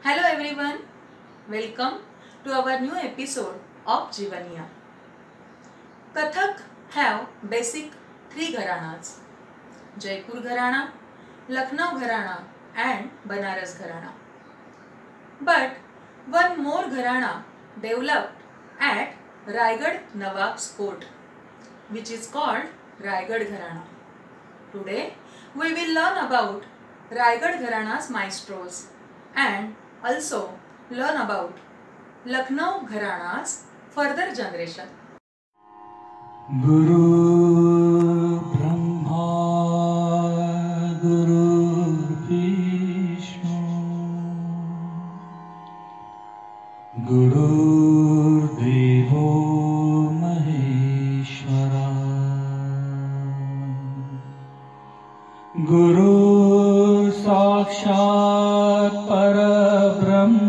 Hello everyone, welcome to our new episode of Jivaniya. Kathak have basic three gharanas: Jaipur Gharana, Lucknow Gharana and Banaras Gharana. But one more gharana developed at Raigad Nawab's court, which is called Raigad Gharana. Today we will learn about Raigad Gharana's maestros and also learn about Lucknow Gharana's further generation. Guru Brahma Guru Vishnu Guru Devo Maheshwara Guru Sakshat Parabrahma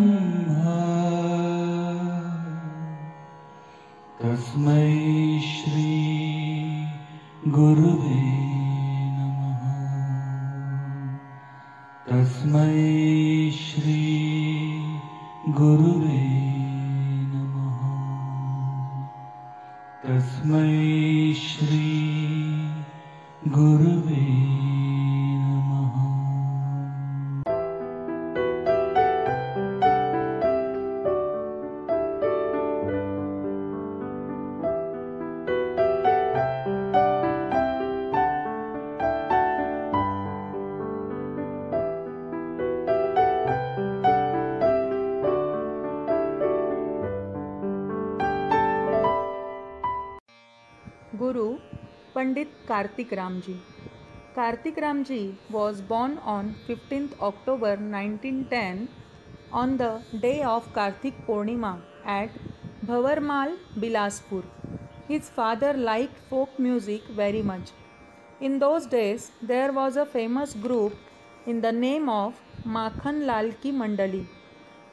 Tasmai Shri Guruve Namaha Tasmai Shri Guruve Namaha Tasmai Shri Guruve Namaha. Guru Pandit Kartik Ramji. Kartik Ramji was born on 15th October 1910 on the day of Kartik Purnima at Bhavarmal, Bilaspur. His father liked folk music very much. In those days, there was a famous group in the name of Makhan Lal Ki Mandali.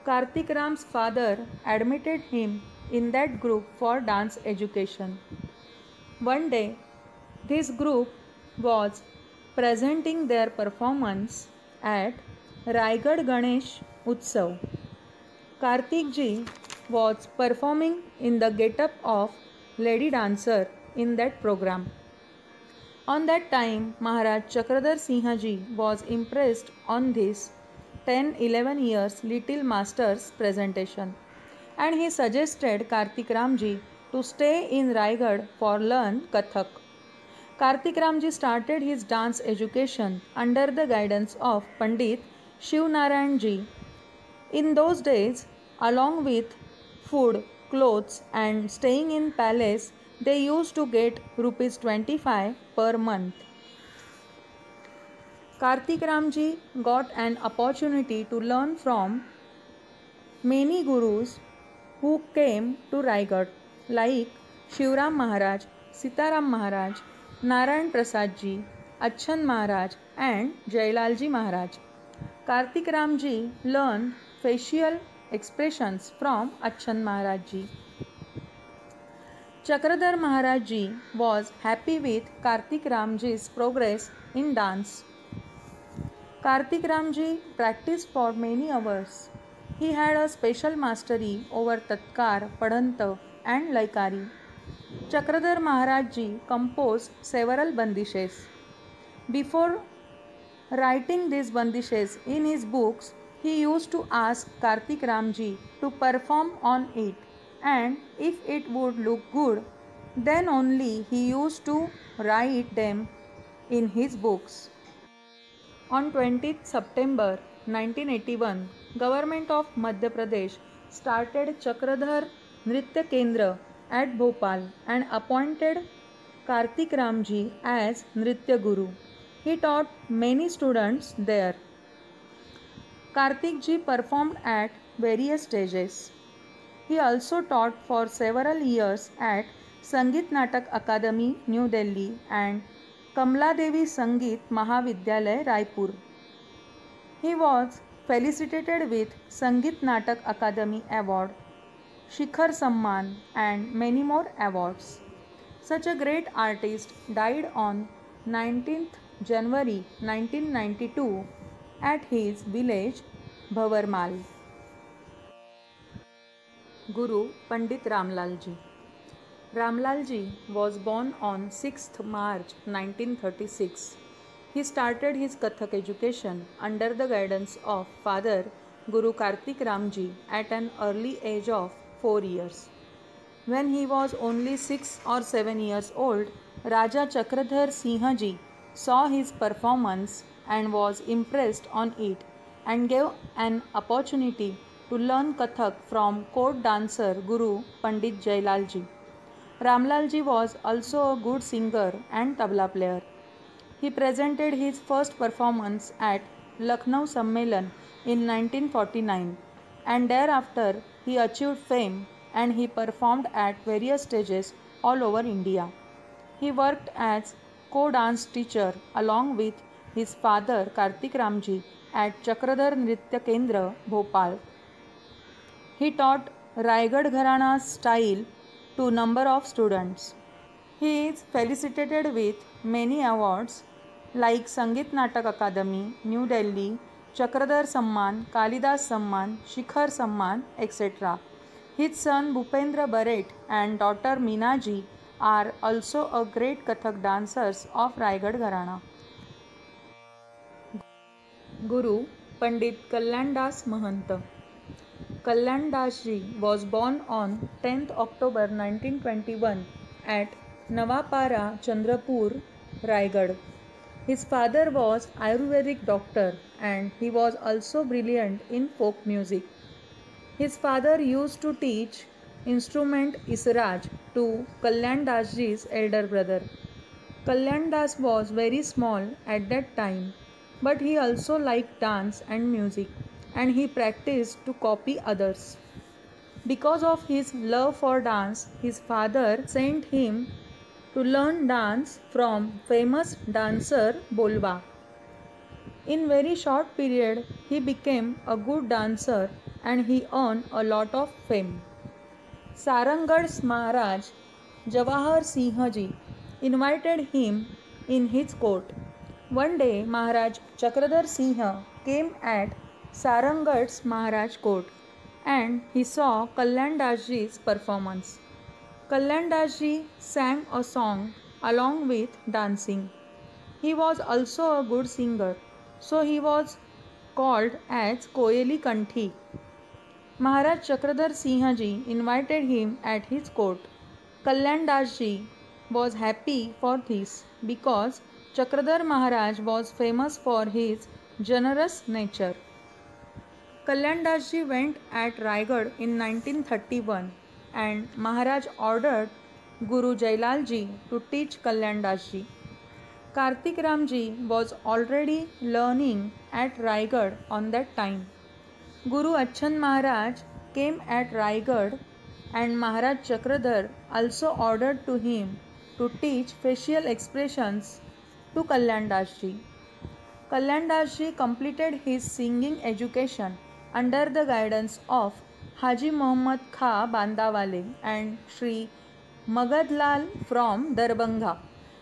Kartik Ram's father admitted him in that group for dance education. One day, this group was presenting their performance at Raigad Ganesh Utsav. Kartik ji was performing in the get-up of lady dancer in that program. On that time, Maharaj Chakradhar Singh ji was impressed on this 10-11 years little master's presentation, and he suggested Kartik Ramji to stay in Raigad for learn Kathak. Kartik Ramji started his dance education under the guidance of Pandit Shiv Narayan ji. In those days, along with food, clothes and staying in palace, they used to get rupees 25 per month. Kartik Ramji got an opportunity to learn from many gurus who came to Raigad, like Shivram Maharaj, Sitaram Maharaj, Narayan Prasad ji, Achan Maharaj and Jailalji Maharaj. Kartik Ramji learned facial expressions from Achan Maharaj ji. Chakradhar Maharaj ji was happy with Kartik Ramji's progress in dance. Kartik Ramji practiced for many hours. He had a special mastery over Tatkar, Padhanta and Laikari. Chakradhar Maharaj ji composed several bandishes. Before writing these bandishes in his books, he used to ask Kartik Ramji to perform on it, and if it would look good, then only he used to write them in his books. On 20th September 1981, Government of Madhya Pradesh started Chakradhar Nritya Kendra at Bhopal and appointed Kartik Ramji as Nritya Guru. He taught many students there. Kartik ji performed at various stages. He also taught for several years at Sangeet Natak Academy, New Delhi and Kamla Devi Sangeet Mahavidyalaya, Raipur. He was felicitated with Sangeet Natak Academy Award, Shikhar Samman and many more awards. Such a great artist died on 19th January 1992 at his village Bhavarmal. Guru Pandit Ramlal Ji. Ramlal Ji was born on 6th March 1936. He started his Kathak education under the guidance of Father Guru Kartik Ram Ji at an early age of 4 years. When he was only 6 or 7 years old, Raja Chakradhar Singh Ji saw his performance and was impressed on it and gave an opportunity to learn Kathak from court dancer Guru Pandit Jailal Ji. Ramlal Ji was also a good singer and tabla player. He presented his first performance at Lucknow Sammelan in 1949 and thereafter he achieved fame and he performed at various stages all over India. He worked as co-dance teacher along with his father Kartik Ramji at Chakradhar Nritya Kendra, Bhopal. He taught Raigad Gharana's style to number of students. He is felicitated with many awards like Sangeet Natak Akademi, New Delhi, Chakradhar Samman, Kalidas Samman, Shikhar Samman, etc. His son Bhupendra Barrett and daughter Meena Ji are also a great Kathak dancers of Raigad Gharana. Guru Pandit Kalyan Das Mahanta. Kalyan Das Ji was born on 10th October 1921 at Nawapara, Chandrapur, Raigad. His father was Ayurvedic doctor and he was also brilliant in folk music. His father used to teach instrument Israj to Kalyan Das Ji's elder brother. Kalyan Das was very small at that time, but he also liked dance and music and he practiced to copy others. Because of his love for dance, his father sent him to learn dance from famous dancer Bolwa. In very short period, he became a good dancer and he earned a lot of fame. Sarangad's Maharaj Jawahar Singh Ji invited him in his court. One day, Maharaj Chakradhar Singh came at Sarangad's Maharaj court and he saw Kalyan Das Ji's performance. Kalyan Das Ji sang a song along with dancing. He was also a good singer, so he was called as Koyeli Kanthi. Maharaj Chakradhar Singh Ji invited him at his court. Kalyan Das Ji was happy for this because Chakradhar Maharaj was famous for his generous nature. Kalyan Das Ji went at Raigad in 1931 and Maharaj ordered Guru Jailal Ji to teach Kalyan Das Ji. Kartik Ram Ji was already learning at Raigad on that time. Guru Achand Maharaj came at Raigad and Maharaj Chakradhar also ordered to him to teach facial expressions to Kalyan Das Ji. Kalyan Das Ji completed his singing education under the guidance of Haji Muhammad Kha Bandawale and Sri Magadlal from Darbhanga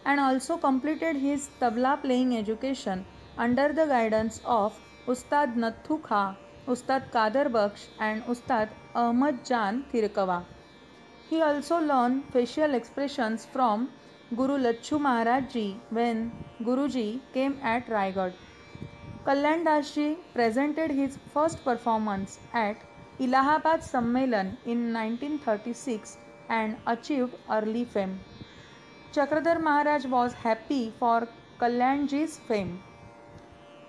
and also completed his tabla playing education under the guidance of Ustad Nathu Kha, Ustad Kader Baksh and Ustad Ahmad Jan Tirkawa. He also learned facial expressions from Guru Lachu Maharaj Ji when Guruji came at Raigad. Kalyan Das Ji presented his first performance at Allahabad Sammelan in 1936 and achieved early fame. Chakradhar Maharaj was happy for Kalyan Ji's fame.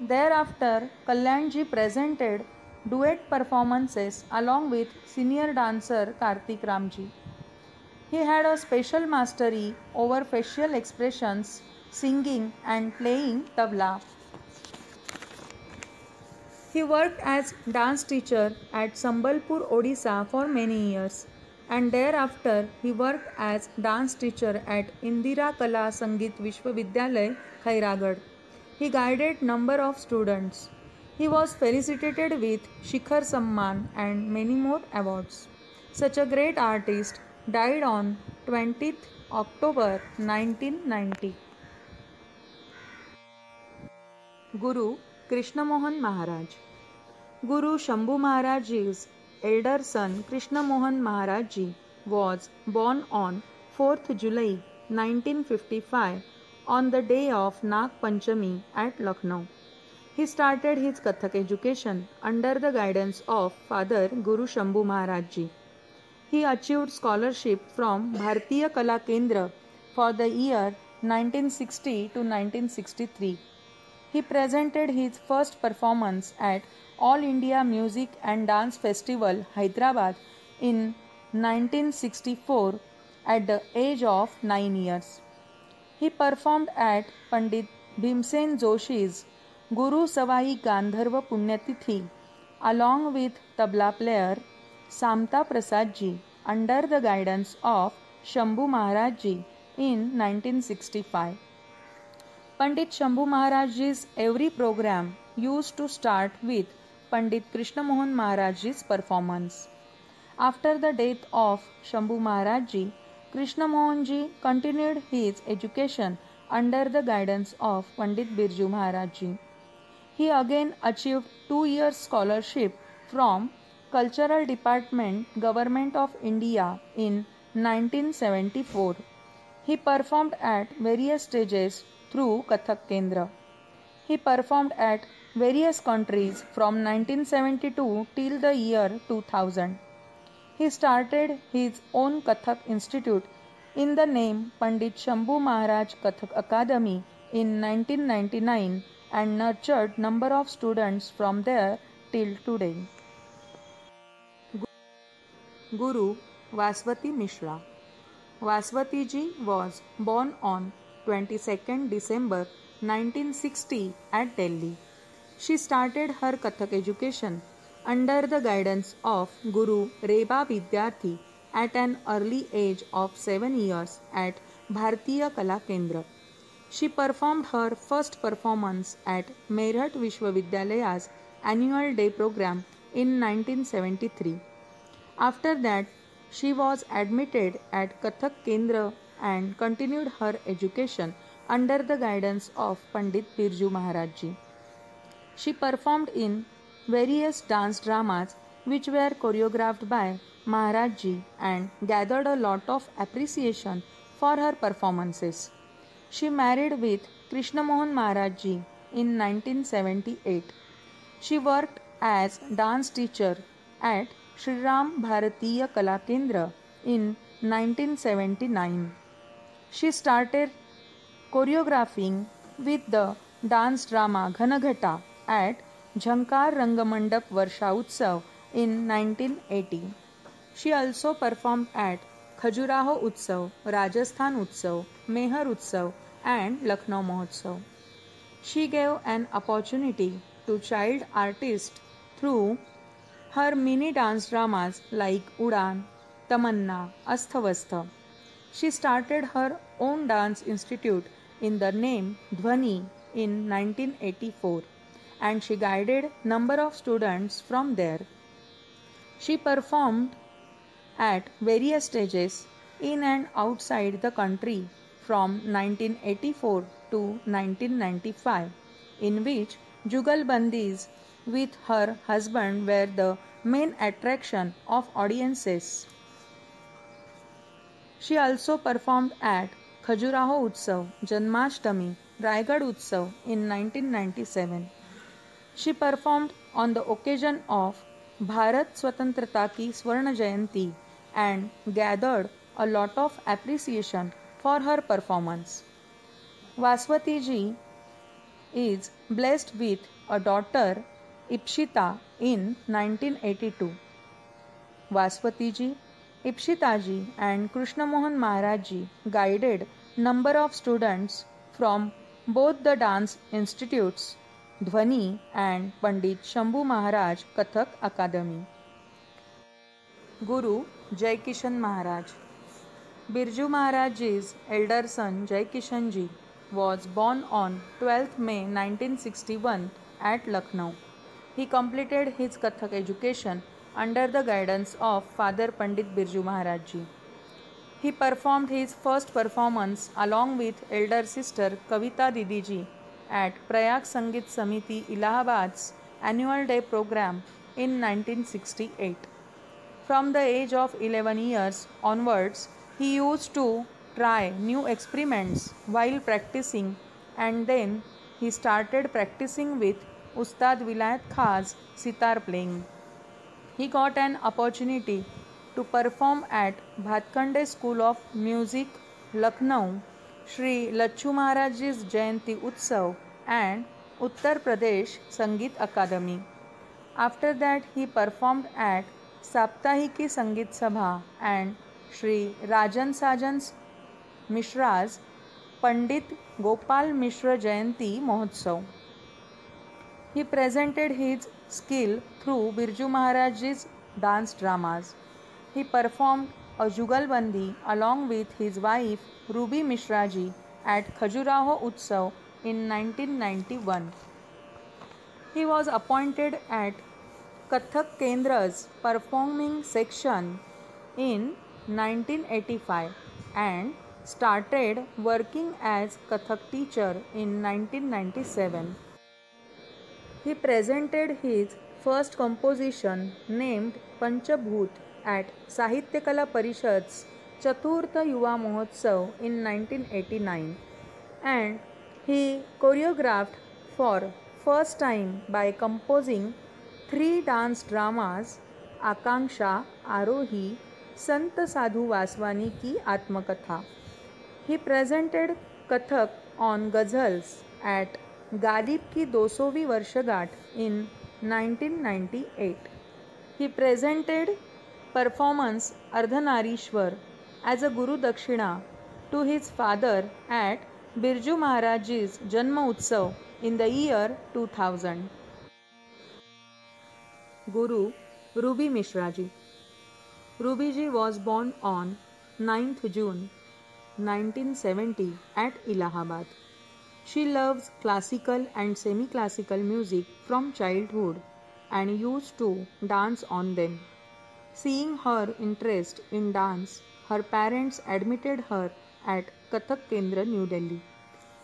Thereafter, Kalyan Ji presented duet performances along with senior dancer Kartik Ram Ji. He had a special mastery over facial expressions, singing and playing tabla. He worked as dance teacher at Sambalpur, Odisha for many years and thereafter he worked as dance teacher at Indira Kala Sangeet Vishwavidyalay, Khairagad. He guided number of students. He was felicitated with Shikhar Samman and many more awards. Such a great artist died on 20th October 1990. Guru Krishna Mohan Maharaj. Guru Shambhu Maharaj is elder son Krishna Mohan Maharaj Ji was born on 4th July 1955 on the day of Nag Panchami at Lucknow. He started his Kathak education under the guidance of Father Guru Shambhu Maharaj Ji. He achieved scholarship from Bharatiya Kala Kendra for the year 1960 to 1963. He presented his first performance at All India Music and Dance Festival, Hyderabad in 1964 at the age of 9 years. He performed at Pandit Bhimsen Joshi's Guru Savai Gandharva Punyatithi along with tabla player Samta Prasad Ji under the guidance of Shambhu Maharaj Ji in 1965. Pandit Shambhu Maharaj Ji's every program used to start with Pandit Krishna Mohan Maharaj Ji's performance. After the death of Shambhu Maharaj Ji, Krishna Mohan Ji continued his education under the guidance of Pandit Birju Maharaj Ji. He again achieved 2 years scholarship from Cultural Department, Government of India in 1974. He performed at various stages through Kathak Kendra. He performed at various countries from 1972 till the year 2000. He started his own Kathak Institute in the name Pandit Shambhu Maharaj Kathak Academy in 1999 and nurtured number of students from there till today. Guru Vaswati Mishra. Vaswati Ji was born on 22nd December 1960 at Delhi. She started her Kathak education under the guidance of Guru Reba Vidyarthi at an early age of 7 years at Bharatiya Kala Kendra. She performed her first performance at Meerut Vishwavidyalaya's annual day program in 1973. After that, she was admitted at Kathak Kendra and continued her education under the guidance of Pandit Birju Maharaj Ji. She performed in various dance dramas which were choreographed by Maharaj Ji and gathered a lot of appreciation for her performances. She married with Krishna Mohan Maharaj Ji in 1978. She worked as dance teacher at Shri Ram Bharatiya Kala Kendra in 1979. She started choreographing with the dance drama Ghanaghata at Jhankar Rangamandap Varsha Utsav in 1980. She also performed at Khajuraho Utsav, Rajasthan Utsav, Mehar Utsav and Lucknow Mahotsav. She gave an opportunity to child artists through her mini dance dramas like Udan, Tamanna, Asthavastha. She started her own dance institute in the name Dhwani in 1984 and she guided number of students from there. She performed at various stages in and outside the country from 1984 to 1995, in which Jugalbandis with her husband were the main attraction of audiences. She also performed at Khajuraho Utsav, Janmashtami, Raigad Utsav in 1997. She performed on the occasion of Bharat Swatantrata Ki Swarna Jayanti and gathered a lot of appreciation for her performance. Vaswati Ji is blessed with a daughter Ipshita in 1982. Vaswati Ji, Ipshita Ji and Krishna Mohan Maharaj Ji guided number of students from both the dance institutes Dhwani and Pandit Shambhu Maharaj Kathak Academy. Guru Jai Kishan Maharaj. Birju Maharaj Ji's elder son Jai Kishan Ji was born on 12th May 1961 at Lucknow. He completed his Kathak education under the guidance of Father Pandit Birju Maharaj Ji. He performed his first performance along with elder sister Kavita Didi Ji at Prayag Sangeet Samiti Allahabad's annual day program in 1968. From the age of 11 years onwards, he used to try new experiments while practicing, and then he started practicing with Ustad Vilayat Khan's sitar playing. He got an opportunity to perform at Bhatkhande School of Music, Lucknow, Sri Lachu Maharaj's Jayanti Utsav, and Uttar Pradesh Sangeet Academy. After that, he performed at Saptahiki Sangeet Sabha and Sri Rajan Sajan Mishra's Pandit Gopal Mishra Jayanti Mahotsav. He presented his skill through Birju Maharaj's dance dramas. He performed a Jugalbandi along with his wife Ruby Mishraji at Khajuraho Utsav in 1991. He was appointed at Kathak Kendra's performing section in 1985 and started working as Kathak teacher in 1997. He presented his first composition named Panchabhut at Sahitya Kala Parishad's Chaturtha Yuva Mahotsav in 1989, and he choreographed for first time by composing 3 dance dramas, Akanksha, Arohi, Sant Sadhu Vaswani Ki Atmakatha. He presented Kathak on Ghazals at Galib Ki 200वीं वर्षगांठ in 1998. He presented performance Ardhanarishwar as a Guru Dakshina to his father at Birju Maharaj's Janma Utsav in the year 2000. Guru Ruby Mishraji. Rubyji was born on 9th June 1970 at Allahabad. She loves classical and semi-classical music from childhood and used to dance on them. Seeing her interest in dance, her parents admitted her at Kathak Kendra, New Delhi.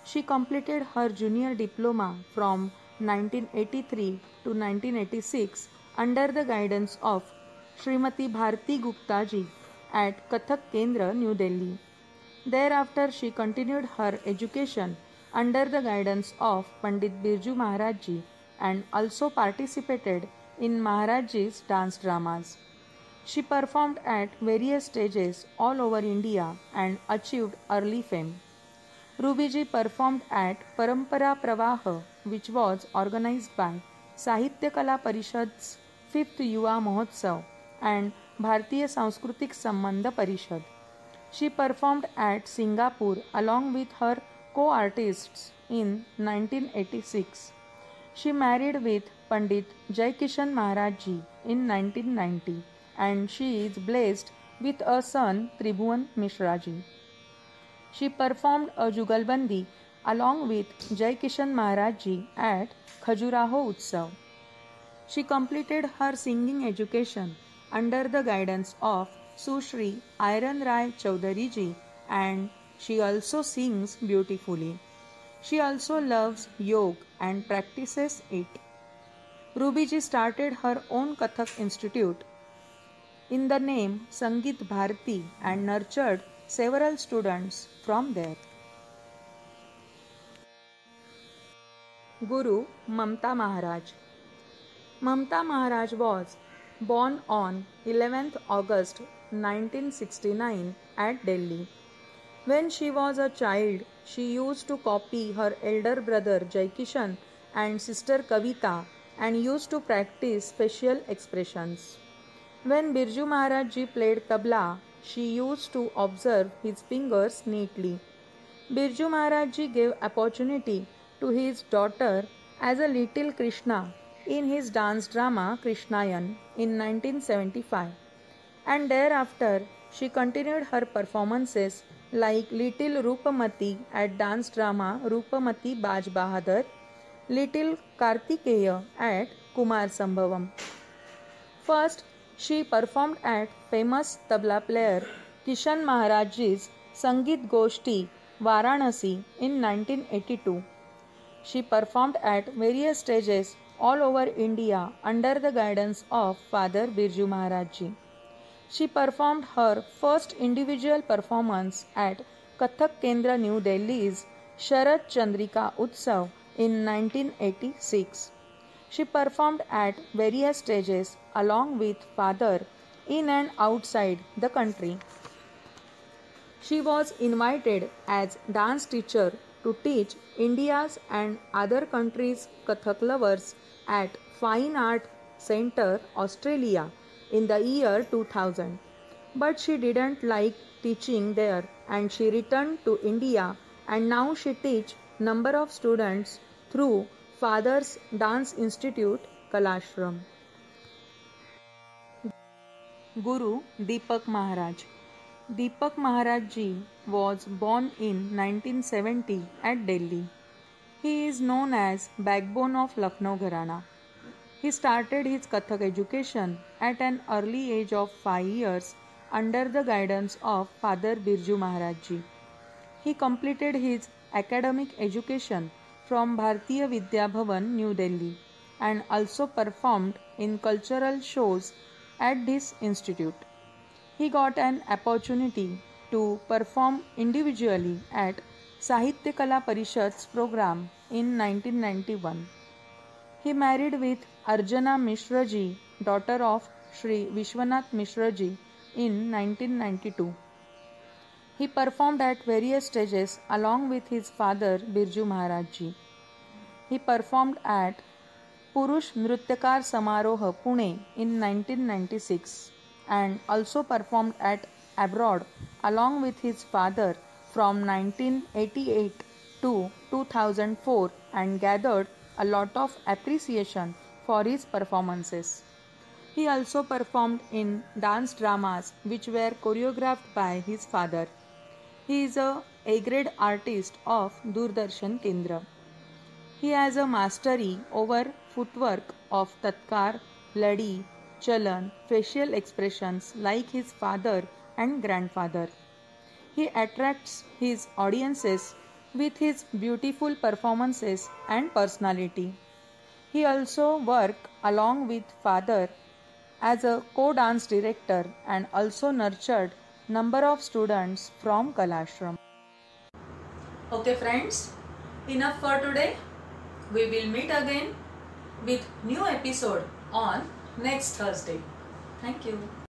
She completed her junior diploma from 1983 to 1986 under the guidance of Srimati Bharti Gupta ji at Kathak Kendra, New Delhi. Thereafter, she continued her education under the guidance of Pandit Birju Maharaj ji and also participated in Maharajji's dance dramas. She performed at various stages all over India and achieved early fame. Rubyji performed at Parampara Pravaha, which was organized by Sahitya Kala Parishad's 5th Yuva Mahotsav and Bhartiya Sanskritik Sambandh Parishad. She performed at Singapore along with her co-artists in 1986. She married with Pandit Jai Kishan Maharaj ji in 1990 and she is blessed with a son Tribhuvan Mishra ji. She performed a Jugalbandi along with Jai Kishan Maharaj ji at Khajuraho Utsav. She completed her singing education under the guidance of Sushri Iron Rai Chaudhary ji and she also sings beautifully. She also loves yoga and practices it. Rubyji started her own Kathak institute in the name Sangeet Bharati and nurtured several students from there. Guru Mamta Maharaj. Mamta Maharaj was born on 11th August 1969 at Delhi. When she was a child, she used to copy her elder brother Jai Kishan and sister Kavita and used to practice facial expressions. When Birju Maharaj ji played tabla, she used to observe his fingers neatly. Birju Maharaj ji gave opportunity to his daughter as a little Krishna in his dance drama Krishnayan in 1975, and thereafter she continued her performances like Little Rupamati at dance drama Rupamati Baj Bahadur, Little Kartikeya at Kumar Sambhavam. First, she performed at famous tabla player Kishan Maharaj's Sangeet Goshti Varanasi in 1982. She performed at various stages all over India under the guidance of Father Birju Maharaj ji. She performed her first individual performance at Kathak Kendra New Delhi's Sharad Chandrika Utsav in 1986. She performed at various stages along with father in and outside the country. She was invited as dance teacher to teach India's and other countries' Kathak lovers at Fine Art Centre, Australia in the year 2000. But she didn't like teaching there and she returned to India, and now she teaches number of students through Father's Dance Institute, Kalashram. Guru Deepak Maharaj. Deepak Maharaj ji was born in 1970 at Delhi. He is known as backbone of Lucknow Gharana. He started his Kathak education at an early age of 5 years under the guidance of Father Birju Maharaj ji. He completed his academic education from Bharatiya Vidya Bhavan, New Delhi, and also performed in cultural shows at this institute. He got an opportunity to perform individually at Sahitya Kala Parishad's program in 1991. He married with Arjana Mishra ji, daughter of Sri Vishwanath Mishra ji, in 1992. He performed at various stages along with his father Birju Maharaj ji. He performed at Purush Nrutyakar Samaroha, Pune in 1996 and also performed at abroad along with his father from 1988 to 2004 and gathered a lot of appreciation for his performances. He also performed in dance dramas which were choreographed by his father. He is a A-grade artist of Doordarshan Kendra. He has a mastery over footwork of Tatkar, Ladi, Chalan, facial expressions like his father and grandfather. He attracts his audiences with his beautiful performances and personality. He also worked along with father as a co-dance director and also nurtured number of students from Kalashram. Okay friends, enough for today. We will meet again with new episode on next Thursday. Thank you.